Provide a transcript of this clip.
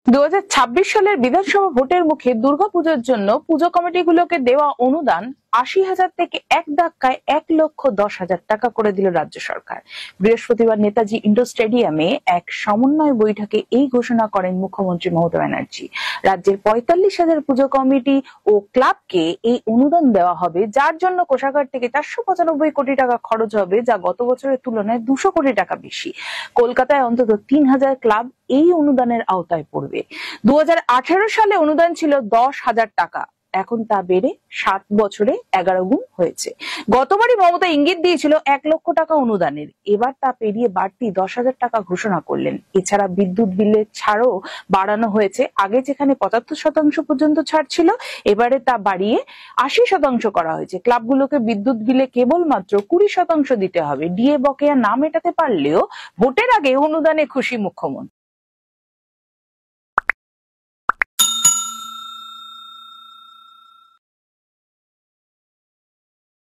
2026 সালের বিধানসভা ভোটের মুখে দুর্গাপুজোর জন্য পুজো কমিটিগুলোকে দেওয়া অনুদান 80,000 থেকে এক ধাক্কায় 1,10,000 টাকা করে দিল রাজ্য সরকার। বৃহস্পতিবার নেতাজি ইন্ডোর স্টেডিয়ামে এক সমন্বয় বৈঠকে এই ঘোষণা করেন মুখ্যমন্ত্রী মমতা ব্যানার্জি। রাজ্যের 45,000 পুজো কমিটি ও ক্লাবকে এই অনুদান দেওয়া হবে, যার জন্য কোষাগার থেকে 495 কোটি টাকা খরচ হবে, যা গত বছরের তুলনায় 200 কোটি টাকা বেশি। কলকাতায় অন্তত 3,000 ক্লাব এই অনুদানের আওতায় পড়বে। 2018 সালে অনুদান ছিল 10,000 টাকা, এখন তা বেড়ে 7 বছরে 11 গুণ হয়েছে। গতবারই মমতা ইঙ্গিত দিয়েছিল 1 লক্ষ টাকা অনুদানের, এবার তা পেরিয়ে বাড়তি 10,000 টাকা ঘোষণা করলেন। এছাড়া বিদ্যুৎ বিলের ছাড়ও বাড়ানো হয়েছে। আগে যেখানে 75% পর্যন্ত ছাড় ছিল, এবারে তা বাড়িয়ে 80% করা হয়েছে। ক্লাবগুলোকে বিদ্যুৎ বিলে কেবলমাত্র 20% দিতে হবে। ডিএ বকেয়া না মেটাতে পারলেও ভোটের আগে অনুদানে খুশি মুখ্যমন্ত্রী।